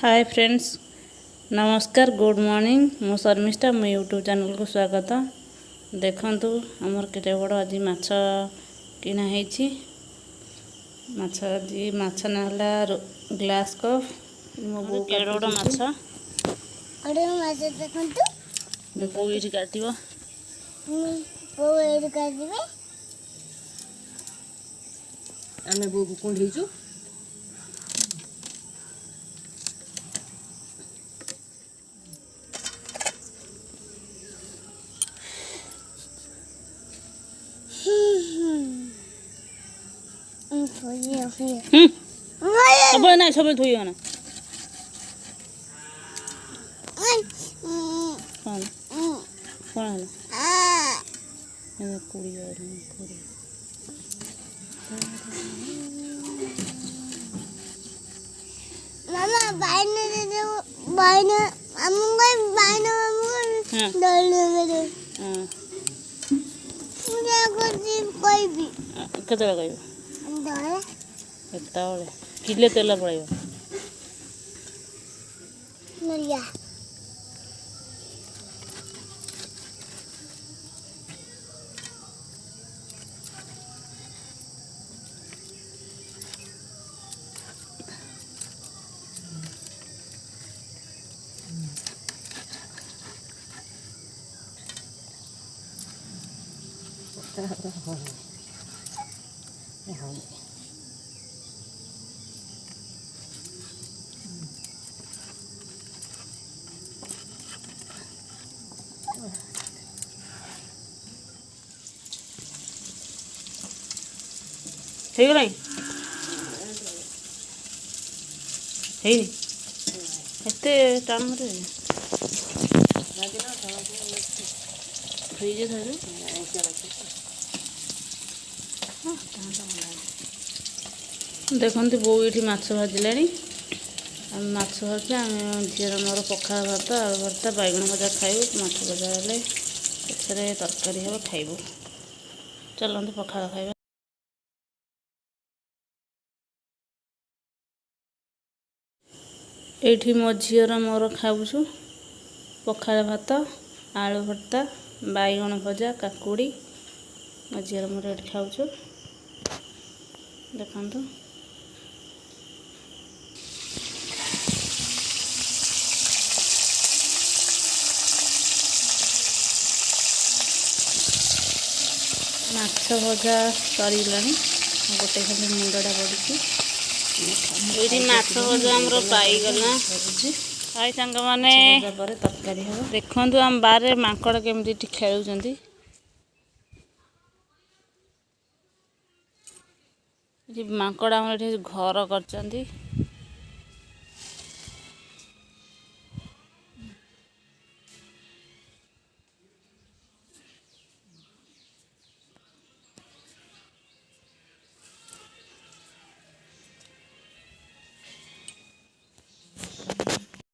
Hi friends, नमस्कार, good morning. मो शर्मिष्ठा, मो यूट्यूब चैनल को स्वागत। देखंतु हमर केते बड़ आज माछ किना ହେଇଛି। माछ आज माछ नाला ग्लास कप मो बो केड़ो बड़ माछ अरे माछ देखंतु बो इठी काटिबो बो एड कर दिबे आमे बो कुंढीचु अब ना सब धोइयो ना कौन कौन है कुड़ी और कुड़ी मामा बाइने दे दो बाइने अमुंगा बाइने अमुंगा डलने दे हां मुझे कोई भी केते लगाइयो अंदर एतावले किले तेल पड़ाइयो नरिया ठीक नहीं हेई एते टाइम रे फ्रिज थारे देखते बो ये माछ भाजिले माछ भजा आम झीर मोर पखाल भात आलू भर्ता बैगण भजा खाइबू माछ भजा हेले तरकारी हम खाइबू। चलते पखाल खाइबा। एठी मो झीर मोर खाऊछु पखाल भात आलू भर्ता बैगण भजा काकुड़ी मो झीर मोर ये खाऊछु। देखंतु माछ भजा सरीगला गोटे खाली मुंडा पड़ी ये माछ भजा आमर पाईगला हाई सांग मैंने तरकारी हम देखु आम बारे माकड़ केमती खेलुंट माकड़ आम घर कर